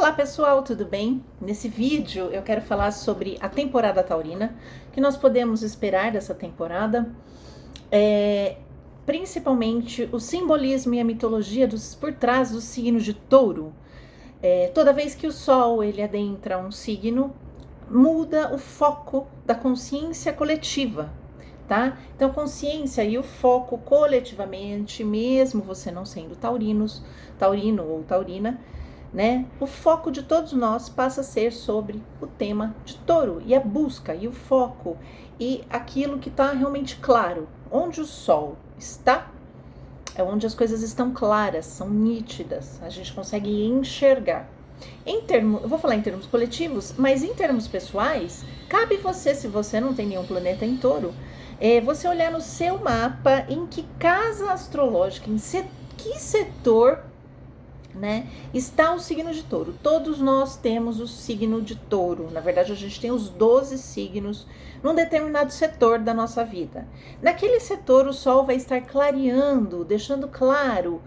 Olá pessoal, tudo bem? Nesse vídeo eu quero falar sobre a temporada taurina, que nós podemos esperar dessa temporada, principalmente o simbolismo e a mitologia por trás do signo de touro. Toda vez que o sol ele adentra um signo, muda o foco da consciência coletiva, tá? Então consciência e o foco coletivamente, mesmo você não sendo taurino ou taurina, né? O foco de todos nós passa a ser sobre o tema de touro e a busca e o foco e aquilo que está realmente claro. Onde o sol está, é onde as coisas estão claras, são nítidas, a gente consegue enxergar. Eu vou falar em termos coletivos, mas em termos pessoais, cabe você, se você não tem nenhum planeta em touro, você olhar no seu mapa em que casa astrológica, que setor, né, está o signo de touro. Todos nós temos o signo de touro. Na verdade, a gente tem os 12 signos num determinado setor da nossa vida. Naquele setor, o sol vai estar clareando, deixando claro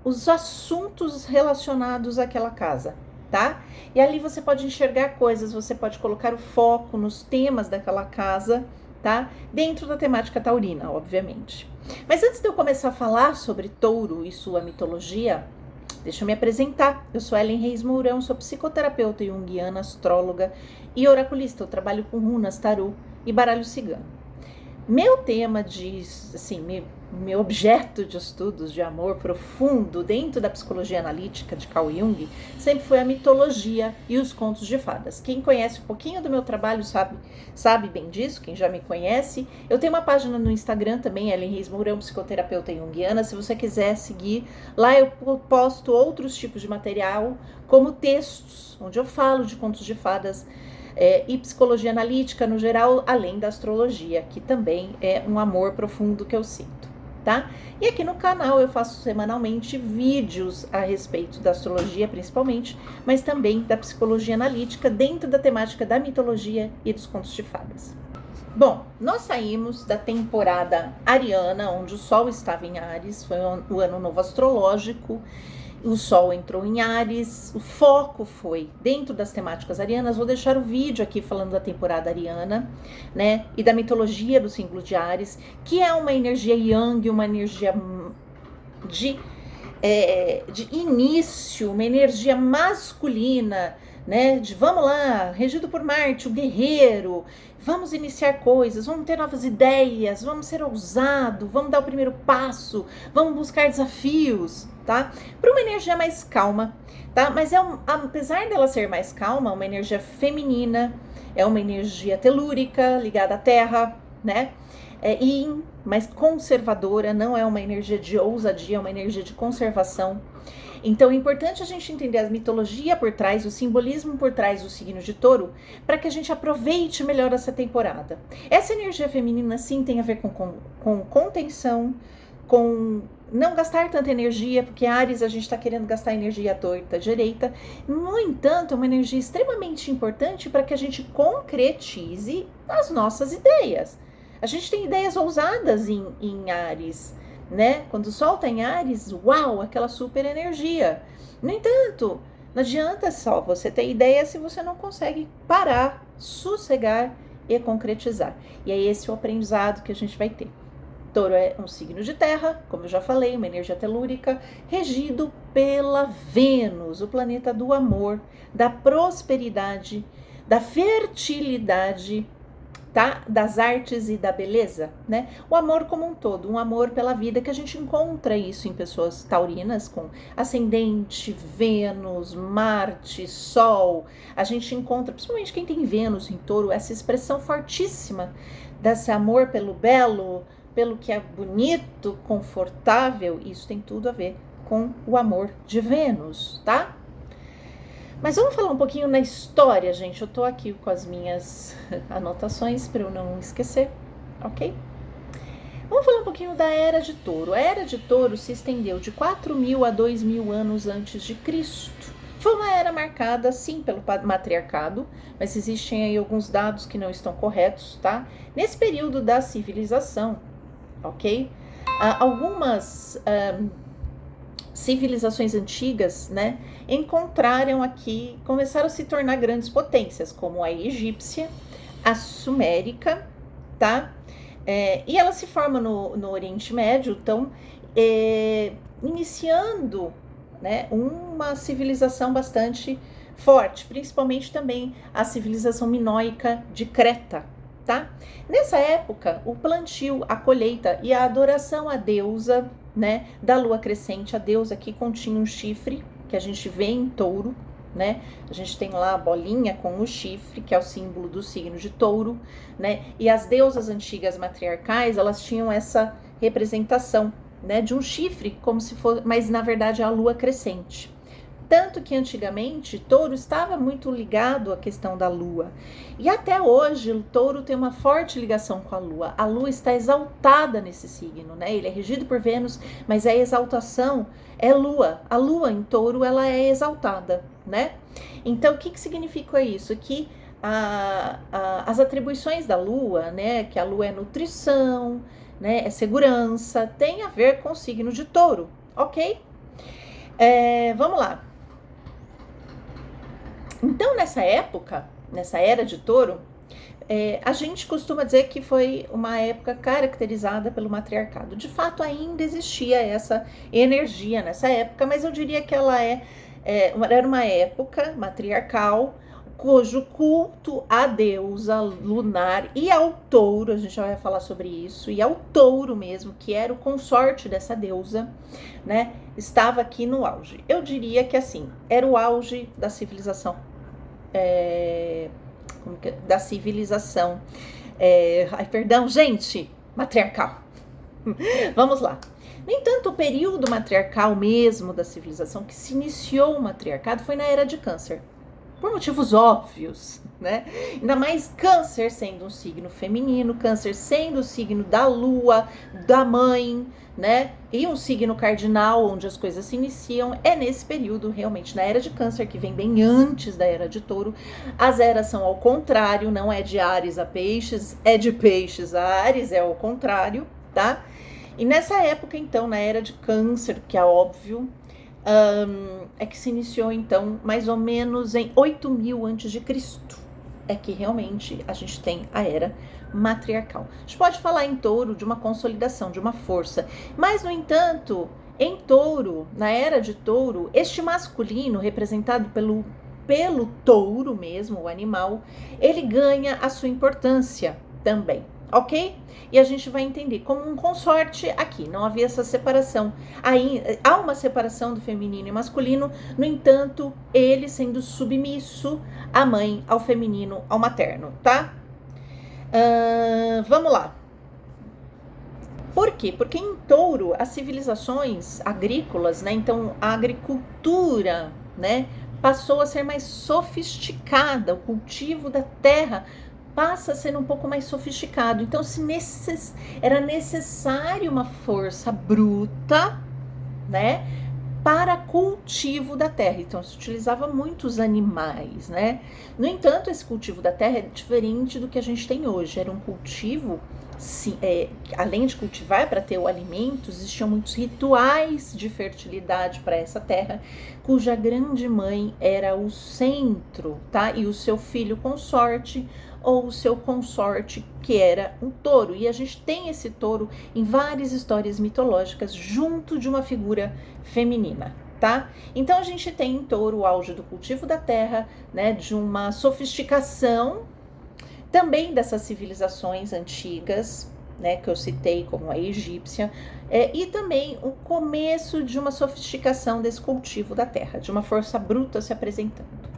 os assuntos relacionados àquela casa, tá? E ali você pode enxergar coisas, você pode colocar o foco nos temas daquela casa, tá? Dentro da temática taurina, obviamente. Mas antes de eu começar a falar sobre touro e sua mitologia, deixa eu me apresentar. Eu sou Ellen Reis Mourão, sou psicoterapeuta junguiana, astróloga e oraculista. Eu trabalho com runas, tarô e baralho cigano. Meu tema meu objeto de estudos de amor profundo dentro da psicologia analítica de Carl Jung sempre foi a mitologia e os contos de fadas. Quem conhece um pouquinho do meu trabalho sabe bem disso, quem já me conhece. Eu tenho uma página no Instagram também, Ellen Reis Mourão, psicoterapeuta junguiana. Se você quiser seguir, lá eu posto outros tipos de material, como textos, onde eu falo de contos de fadas, e psicologia analítica no geral, além da astrologia, que também é um amor profundo que eu sinto, tá? E aqui no canal eu faço semanalmente vídeos a respeito da astrologia principalmente, mas também da psicologia analítica dentro da temática da mitologia e dos contos de fadas. Bom, nós saímos da temporada ariana, onde o sol estava em Áries, foi o ano novo astrológico. O sol entrou em Áries, o foco foi dentro das temáticas arianas. Vou deixar o vídeo aqui falando da temporada ariana, né, e da mitologia do símbolo de Áries, que é uma energia yang, uma energia de início, uma energia masculina, né, de vamos lá, regido por Marte, o guerreiro, vamos iniciar coisas, vamos ter novas ideias, vamos ser ousados, vamos dar o primeiro passo, vamos buscar desafios, tá? Para uma energia mais calma, tá? Mas apesar dela ser mais calma, uma energia feminina, é uma energia telúrica, ligada à terra, né? Mais conservadora, não é uma energia de ousadia, é uma energia de conservação. Então é importante a gente entender a mitologia por trás, o simbolismo por trás do signo de touro, para que a gente aproveite melhor essa temporada. Essa energia feminina sim tem a ver com contenção, com não gastar tanta energia, porque Áries a gente está querendo gastar energia à torta direita. No entanto, é uma energia extremamente importante para que a gente concretize as nossas ideias. A gente tem ideias ousadas em Áries, né? Quando o sol está em Áries, uau, aquela super energia. No entanto, não adianta só você ter ideia se você não consegue parar, sossegar e concretizar. E é esse o aprendizado que a gente vai ter. Touro é um signo de terra, como eu já falei, uma energia telúrica, regido pela Vênus, o planeta do amor, da prosperidade, da fertilidade, tá? Das artes e da beleza, né? O amor como um todo, um amor pela vida, que a gente encontra isso em pessoas taurinas com ascendente, Vênus, Marte, Sol. A gente encontra, principalmente quem tem Vênus em touro, essa expressão fortíssima desse amor pelo belo, pelo que é bonito, confortável. Isso tem tudo a ver com o amor de Vênus, tá? Mas vamos falar um pouquinho na história, gente. Eu tô aqui com as minhas anotações para eu não esquecer, ok? Vamos falar um pouquinho da Era de Touro. A Era de Touro se estendeu de 4.000 a 2.000 anos antes de Cristo. Foi uma era marcada, sim, pelo matriarcado, mas existem aí alguns dados que não estão corretos, tá? Nesse período da civilização, ok? Algumas civilizações antigas, né, encontraram aqui, começaram a se tornar grandes potências, como a egípcia, a sumérica, tá? E ela se forma no Oriente Médio, então, iniciando, né, uma civilização bastante forte, principalmente também a civilização minoica de Creta, tá? Nessa época, o plantio, a colheita e a adoração à deusa, né, da lua crescente, a deusa que continha um chifre, que a gente vê em touro, né? A gente tem lá a bolinha com o chifre, que é o símbolo do signo de touro, né? E as deusas antigas matriarcais, elas tinham essa representação, né, de um chifre, como se fosse, mas na verdade é a lua crescente. Tanto que antigamente touro estava muito ligado à questão da lua. E até hoje o touro tem uma forte ligação com a lua. A lua está exaltada nesse signo, né? Ele é regido por Vênus, mas a exaltação é lua. A lua em touro, ela é exaltada, né? Então, o que significa isso? Que as atribuições da lua, né? Que a lua é nutrição, né? É segurança, tem a ver com o signo de touro, ok? Vamos lá. Então, nessa época, nessa era de touro, a gente costuma dizer que foi uma época caracterizada pelo matriarcado. De fato, ainda existia essa energia nessa época, mas eu diria que ela era uma época matriarcal, cujo culto à deusa lunar e ao touro, a gente já vai falar sobre isso, e ao touro mesmo, que era o consorte dessa deusa, né, estava aqui no auge. Eu diria que assim, era o auge da civilização, matriarcal. Vamos lá. No entanto, o período matriarcal mesmo da civilização, que se iniciou o matriarcado, foi na era de Câncer. Por motivos óbvios, né? Ainda mais Câncer sendo um signo feminino, Câncer sendo o signo da lua, da mãe, né? E um signo cardinal onde as coisas se iniciam. É nesse período, realmente, na era de Câncer, que vem bem antes da era de Touro. As eras são ao contrário, não é de Áries a Peixes, é de Peixes a Áries, é ao contrário, tá? E nessa época, então, na era de Câncer, que é óbvio, é que se iniciou, então, mais ou menos em 8.000 a.C. É que realmente a gente tem a era matriarcal. A gente pode falar em touro de uma consolidação, de uma força. Mas, no entanto, em touro, na era de touro, este masculino, representado pelo touro mesmo, o animal, ele ganha a sua importância também. Ok? E a gente vai entender como um consorte aqui, não havia essa separação. Aí, há uma separação do feminino e masculino, no entanto, ele sendo submisso à mãe, ao feminino, ao materno, tá? Vamos lá. Por quê? Porque em touro, as civilizações agrícolas, né? Então, a agricultura, né? Passou a ser mais sofisticada, o cultivo da terra passa a ser um pouco mais sofisticado. Então, era necessário uma força bruta, né, para cultivo da terra. Então, se utilizava muitos animais, né? No entanto, esse cultivo da terra é diferente do que a gente tem hoje. Era um cultivo, além de cultivar para ter o alimento, existiam muitos rituais de fertilidade para essa terra, cuja grande mãe era o centro, tá? E o seu filho consorte, ou o seu consorte, que era um touro. E a gente tem esse touro em várias histórias mitológicas, junto de uma figura feminina, tá? Então a gente tem em touro o auge do cultivo da terra, né, de uma sofisticação também dessas civilizações antigas, né, que eu citei, como a egípcia, e também o começo de uma sofisticação desse cultivo da terra, de uma força bruta se apresentando.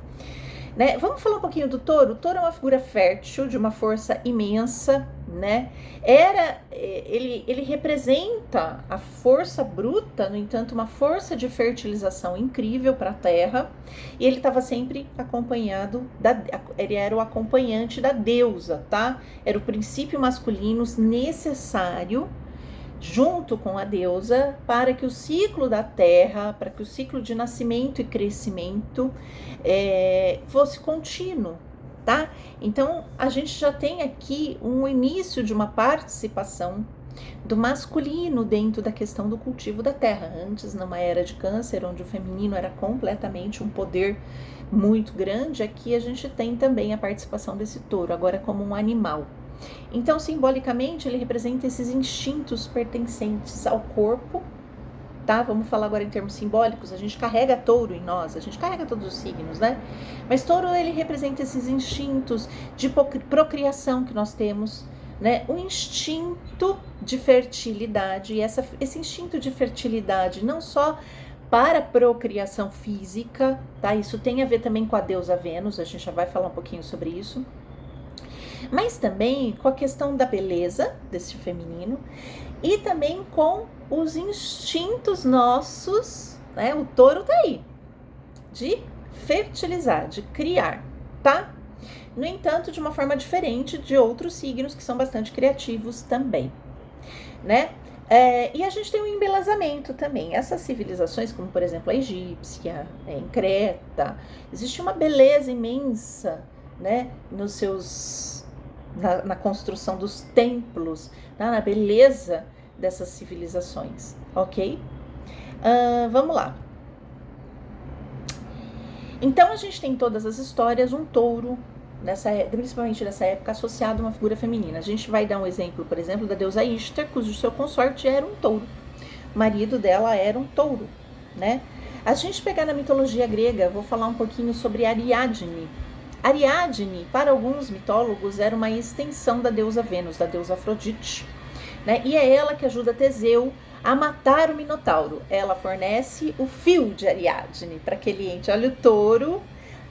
Né? Vamos falar um pouquinho do touro? O touro é uma figura fértil, de uma força imensa, né? Ele representa a força bruta, no entanto, uma força de fertilização incrível para a terra, e ele estava sempre acompanhado, ele era o acompanhante da deusa, tá? Era o princípio masculino necessário, junto com a deusa, para que o ciclo da terra, para que o ciclo de nascimento e crescimento fosse contínuo, tá? Então, a gente já tem aqui um início de uma participação do masculino dentro da questão do cultivo da terra. Antes, numa era de Câncer, onde o feminino era completamente um poder muito grande, aqui a gente tem também a participação desse touro, agora como um animal. Então, simbolicamente, ele representa esses instintos pertencentes ao corpo, tá? Vamos falar agora em termos simbólicos. A gente carrega touro em nós, a gente carrega todos os signos, né? Mas touro, ele representa esses instintos de procriação que nós temos, né? O instinto de fertilidade, e esse instinto de fertilidade não só para procriação física, tá? Isso tem a ver também com a deusa Vênus, a gente já vai falar um pouquinho sobre isso, mas também com a questão da beleza desse feminino e também com os instintos nossos, né? O touro tá aí, de fertilizar, de criar, tá? No entanto, de uma forma diferente de outros signos que são bastante criativos também, né? E a gente tem um embelezamento também. Essas civilizações, como por exemplo a egípcia, em Creta, existe uma beleza imensa, né? Nos seus, na construção dos templos, tá? Na beleza dessas civilizações, ok? Vamos lá. Então a gente tem em todas as histórias um touro, principalmente nessa época, associado a uma figura feminina. A gente vai dar um exemplo, por exemplo, da deusa Ishtar, cujo seu consorte era um touro. O marido dela era um touro, né? A gente pegar na mitologia grega, vou falar um pouquinho sobre Ariadne. Ariadne, para alguns mitólogos, era uma extensão da deusa Vênus, da deusa Afrodite, né? E é ela que ajuda Teseu a matar o Minotauro. Ela fornece o fio de Ariadne para aquele ente. Olha o touro,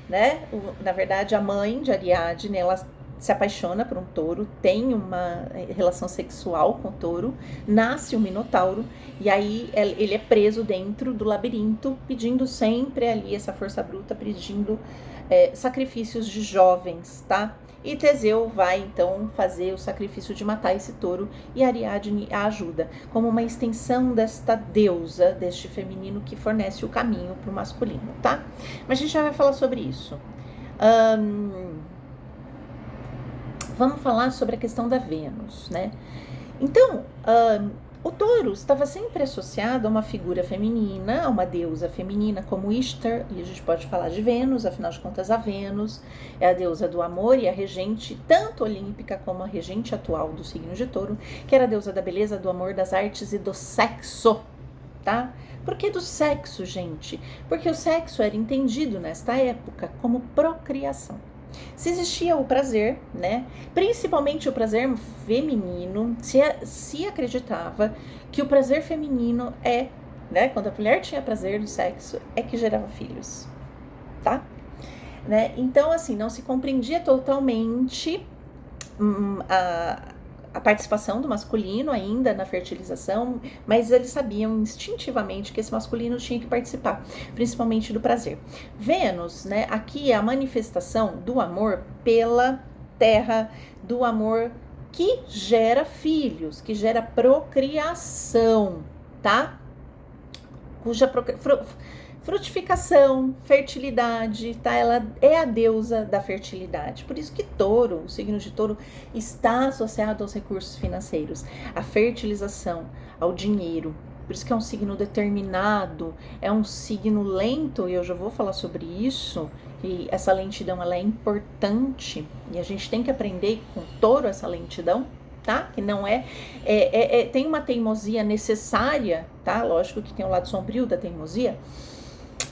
né? Na verdade, a mãe de Ariadne, ela se apaixona por um touro, tem uma relação sexual com o touro, nasce um Minotauro, e aí ele é preso dentro do labirinto, pedindo sempre ali essa força bruta, pedindo sacrifícios de jovens, tá? E Teseu vai então fazer o sacrifício de matar esse touro, e Ariadne a ajuda, como uma extensão desta deusa, deste feminino que fornece o caminho para o masculino, tá? Mas a gente já vai falar sobre isso. Vamos falar sobre a questão da Vênus, né? Então, o touro estava sempre associado a uma figura feminina, a uma deusa feminina como Ishtar, e a gente pode falar de Vênus, afinal de contas a Vênus é a deusa do amor e a regente, tanto olímpica como a regente atual do signo de touro, que era a deusa da beleza, do amor, das artes e do sexo, tá? Por que do sexo, gente? Porque o sexo era entendido nesta época como procriação. Se existia o prazer, né, principalmente o prazer feminino, se acreditava que o prazer feminino né, quando a mulher tinha prazer no sexo, é que gerava filhos, tá? Né? Então, assim, não se compreendia totalmente a participação do masculino ainda na fertilização, mas eles sabiam instintivamente que esse masculino tinha que participar, principalmente do prazer. Vênus, né, aqui é a manifestação do amor pela terra, do amor que gera filhos, que gera procriação, tá? Cuja frutificação, fertilidade, tá? Ela é a deusa da fertilidade. Por isso que touro, o signo de touro, está associado aos recursos financeiros, à fertilização, ao dinheiro. Por isso que é um signo determinado, é um signo lento, e eu já vou falar sobre isso, e essa lentidão ela é importante, e a gente tem que aprender com touro essa lentidão, tá? Que não tem uma teimosia necessária, tá? Lógico que tem o lado sombrio da teimosia,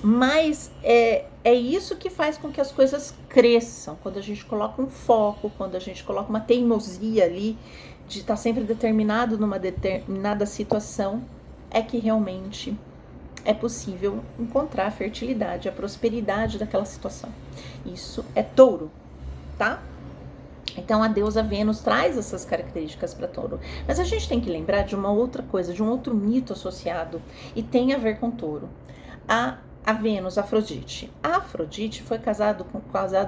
mas é isso que faz com que as coisas cresçam, quando a gente coloca um foco, quando a gente coloca uma teimosia ali, de estar sempre determinado numa determinada situação, é que realmente é possível encontrar a fertilidade, a prosperidade daquela situação. Isso é touro, tá? Então a deusa Vênus traz essas características para touro. Mas a gente tem que lembrar de uma outra coisa, de um outro mito associado, e tem a ver com touro. A Vênus, Afrodite. A Afrodite foi casada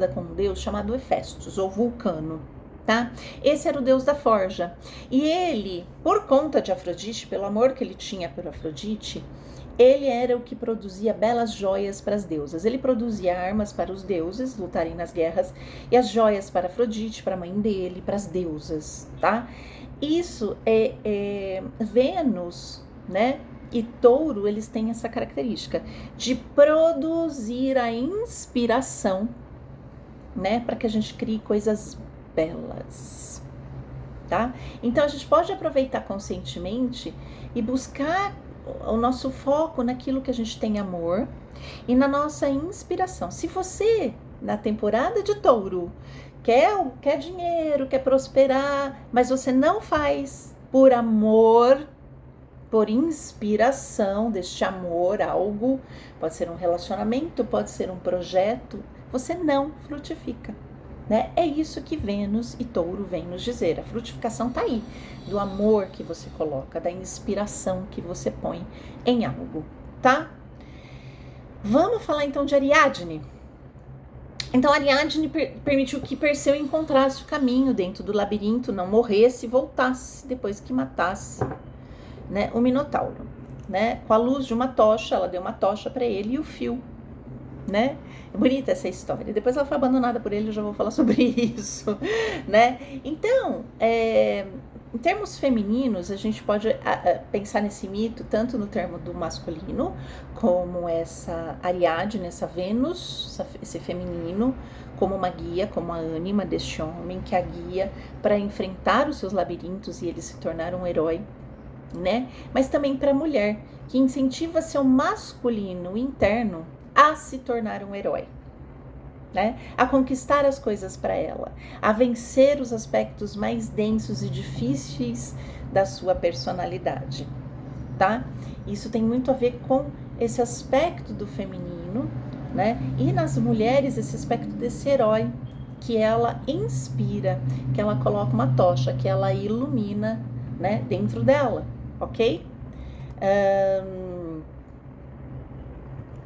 com um deus chamado Hefestos, ou Vulcano, tá? Esse era o deus da forja. E ele, por conta de Afrodite, pelo amor que ele tinha por Afrodite, ele era o que produzia belas joias para as deusas. Ele produzia armas para os deuses lutarem nas guerras, e as joias para Afrodite, para a mãe dele, para as deusas, tá? Isso é Vênus, né? E Touro, eles têm essa característica de produzir a inspiração, né? Para que a gente crie coisas belas, tá? Então a gente pode aproveitar conscientemente e buscar o nosso foco naquilo que a gente tem amor e na nossa inspiração. Se você, na temporada de Touro, quer dinheiro, quer prosperar, mas você não faz por amor, por inspiração deste amor, algo, pode ser um relacionamento, pode ser um projeto, você não frutifica, né? É isso que Vênus e Touro vêm nos dizer. A frutificação tá aí, do amor que você coloca, da inspiração que você põe em algo, tá? Vamos falar então de Ariadne. Então Ariadne permitiu que Perseu encontrasse o caminho dentro do labirinto, não morresse e voltasse depois que matasse, né, o Minotauro, né? Com a luz de uma tocha, ela deu uma tocha para ele e o fio, né? É bonita essa história. Depois ela foi abandonada por ele, eu já vou falar sobre isso, né? Então, em termos femininos, a gente pode pensar nesse mito tanto no termo do masculino, como essa Ariadne, essa Vênus, esse feminino, como uma guia, como a ânima deste homem que a guia para enfrentar os seus labirintos e ele se tornar um herói, né? Mas também para a mulher, que incentiva seu masculino interno a se tornar um herói, né? A conquistar as coisas para ela, a vencer os aspectos mais densos e difíceis da sua personalidade, tá? Isso tem muito a ver com esse aspecto do feminino, né? E nas mulheres, esse aspecto desse herói que ela inspira, que ela coloca uma tocha, que ela ilumina, né, dentro dela, ok?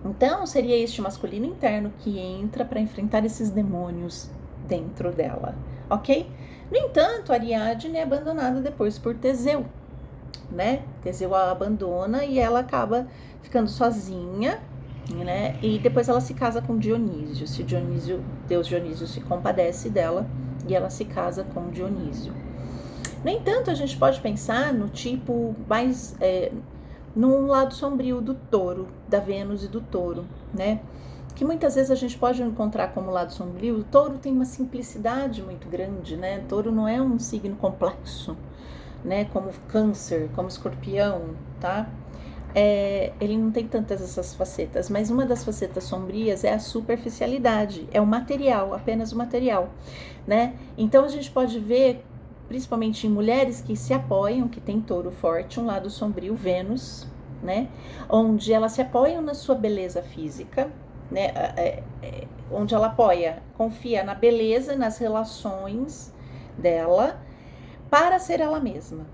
Então, seria este masculino interno que entra para enfrentar esses demônios dentro dela, ok? No entanto, Ariadne é abandonada depois por Teseu, né? Teseu a abandona e ela acaba ficando sozinha, né? E depois ela se casa com Dionísio. Deus Dionísio se compadece dela e ela se casa com Dionísio. No entanto, a gente pode pensar no tipo mais... num lado sombrio do touro, da Vênus e do touro, né? Que muitas vezes a gente pode encontrar como lado sombrio. O touro tem uma simplicidade muito grande, né? O touro não é um signo complexo, né? Como Câncer, como Escorpião, tá? Ele não tem tantas essas facetas, mas uma das facetas sombrias é a superficialidade, é o material, apenas o material, né? Então a gente pode ver, principalmente em mulheres que se apoiam, que tem touro forte, um lado sombrio, Vênus, né? Onde elas se apoiam na sua beleza física, né? Onde ela confia na beleza, nas relações dela, para ser ela mesma,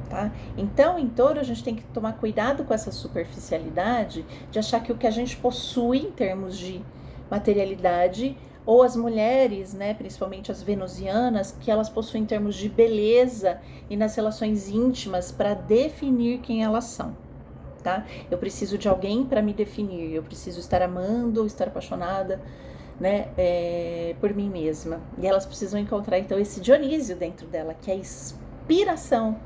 tá? Então, em touro, a gente tem que tomar cuidado com essa superficialidade, de achar que o que a gente possui em termos de materialidade, ou as mulheres, né, principalmente as venusianas, que elas possuem em termos de beleza e nas relações íntimas para definir quem elas são, tá? Eu preciso de alguém para me definir, eu preciso estar amando ou estar apaixonada, né, por mim mesma. E elas precisam encontrar, então, esse Dionísio dentro dela, que é a inspiração,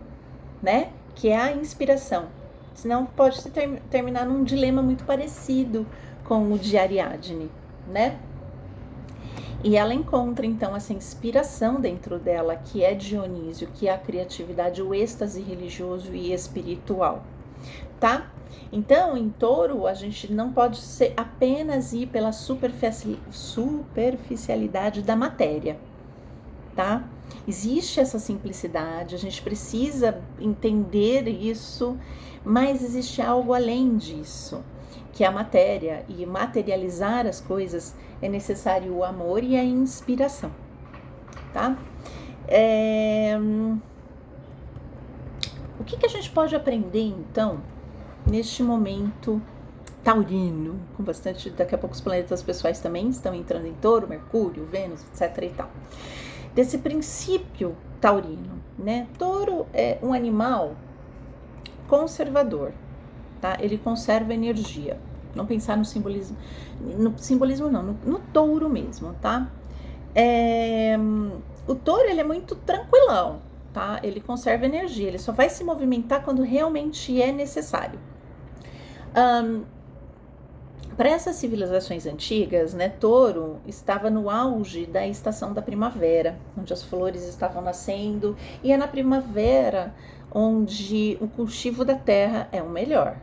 né, que é a inspiração. Senão pode se terminar num dilema muito parecido com o de Ariadne, né? E ela encontra, então, essa inspiração dentro dela, que é Dionísio, que é a criatividade, o êxtase religioso e espiritual, tá? Então, em touro, a gente não pode apenas ir pela superficialidade da matéria, tá? Existe essa simplicidade, a gente precisa entender isso, mas existe algo além disso, que é a matéria, e materializar as coisas é necessário o amor e a inspiração, tá? O que a gente pode aprender, então, neste momento taurino, com bastante, daqui a pouco os planetas pessoais também estão entrando em touro, Mercúrio, Vênus, etc e tal, desse princípio taurino, né? Touro é um animal conservador, tá? Ele conserva energia. Não pensar no simbolismo não, no touro mesmo, tá? O touro, ele é muito tranquilão, tá? Ele conserva energia, ele só vai se movimentar quando realmente é necessário. Para essas civilizações antigas, né, Touro estava no auge da estação da primavera, onde as flores estavam nascendo, e é na primavera onde o cultivo da terra é o melhor,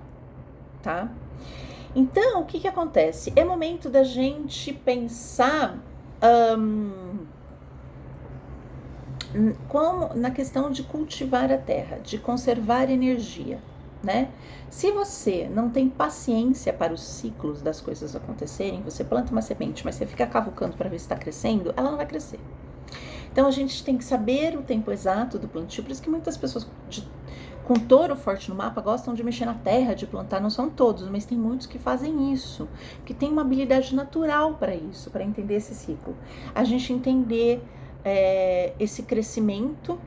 tá? Então, o que acontece? É momento da gente pensar como na questão de cultivar a terra, de conservar energia, né? Se você não tem paciência para os ciclos das coisas acontecerem, você planta uma semente, mas você fica cavucando para ver se está crescendo, ela não vai crescer. Então a gente tem que saber o tempo exato do plantio, por isso que muitas pessoas com Touro forte no mapa gostam de mexer na terra, de plantar, não são todos, mas tem muitos que fazem isso, que tem uma habilidade natural para isso, para entender esse ciclo. A gente entender esse crescimento,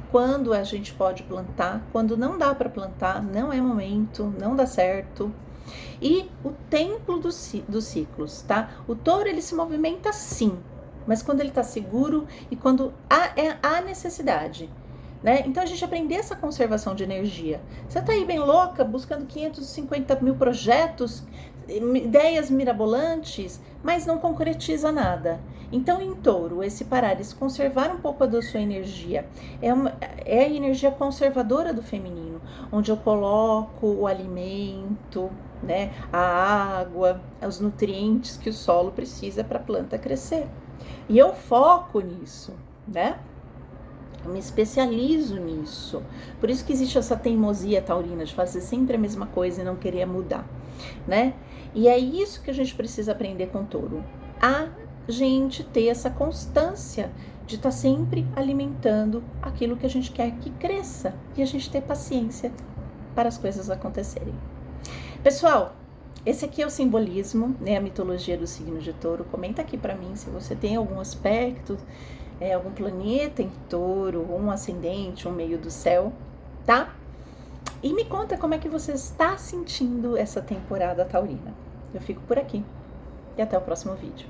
quando a gente pode plantar, quando não dá para plantar, não é momento, não dá certo. E o tempo dos ciclos, tá? O Touro, ele se movimenta sim, mas quando ele está seguro e quando há necessidade, né? Então a gente aprender essa conservação de energia. Você tá aí bem louca, buscando 550 mil projetos, ideias mirabolantes, mas não concretiza nada. Então, em Touro, esse parar, esse conservar um pouco da sua energia, é a energia conservadora do feminino, onde eu coloco o alimento, né, a água, os nutrientes que o solo precisa para a planta crescer. E eu foco nisso, né? Eu me especializo nisso. Por isso que existe essa teimosia taurina de fazer sempre a mesma coisa e não querer mudar, né? E é isso que a gente precisa aprender com Touro. A gente ter essa constância de estar sempre alimentando aquilo que a gente quer que cresça e a gente ter paciência para as coisas acontecerem. Pessoal, esse aqui é o simbolismo, né? A mitologia do signo de Touro. Comenta aqui para mim se você tem algum aspecto, algum planeta em Touro, um ascendente, um meio do céu, tá? E me conta como é que você está sentindo essa temporada taurina. Eu fico por aqui e até o próximo vídeo.